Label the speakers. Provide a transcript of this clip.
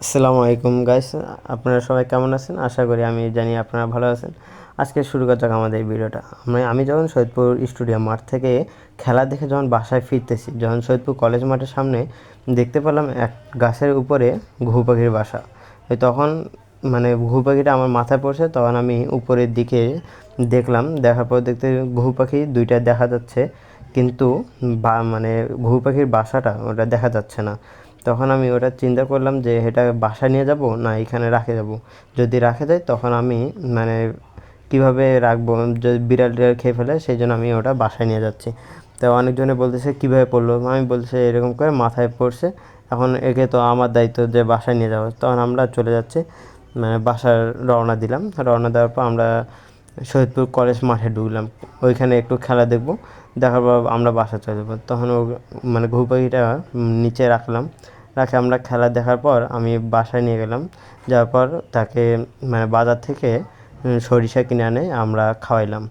Speaker 1: আসসালামু আলাইকুম গাইস, আপনারা সবাই কেমন আছেন? আশা করি আমি জানি আপনারা ভালো আছেন। আজকে শুরু করা যাক আমাদের এই ভিডিওটা। আমি যখন সৈয়দপুর স্টেডিয়াম মাঠ থেকে খেলা দেখে যখন বাসায় ফিরতেছি, যখন সৈয়দপুর কলেজ মাঠের সামনে দেখতে পেলাম এক গাছের উপরে ঘুঘু পাখির বাসা। তখন ঘুঘু পাখিটা আমার মাথায় পড়ছে, তখন আমি উপরের দিকে দেখলাম। দেখার পর দেখতে ঘুঘু পাখি দুইটা দেখা যাচ্ছে, কিন্তু ঘুঘু পাখির বাসাটা ওটা দেখা যাচ্ছে না। তখন আমি ওটা চিন্তা করলাম যে এটা বাসায় নিয়ে যাব না এখানে রাখে যাব। যদি রাখে যাই তখন আমি মানে কীভাবে রাখবো, যদি বিড়াল টিড়াল খেয়ে ফেলে, সেই জন্য আমি ওটা বাসায় নিয়ে যাচ্ছি। তো অনেকজনে বলতেছে কীভাবে পড়লো, আমি বলছি এরকম করে মাথায় পড়ছে, এখন একে তো আমার দায়িত্ব যে বাসায় নিয়ে যাবো। তখন আমরা চলে যাচ্ছি, বাসার রওনা দিলাম। রওনা দেওয়ার পর আমরা সৈয়দপুর কলেজ মাঠে ঢুকলাম, ওইখানে একটু খেলা দেখবো। দেখার পর আমরা বাসা চলে যাবো। তখন ও ঘুঘু পাখিটা নিচে রাখলাম, রাখে আমরা খেলা দেখার পর আমি বাসায় নিয়ে গেলাম। যাওয়ার পর তাকে বাজার থেকে সরিষা কিনে আনে আমরা খাওয়াইলাম।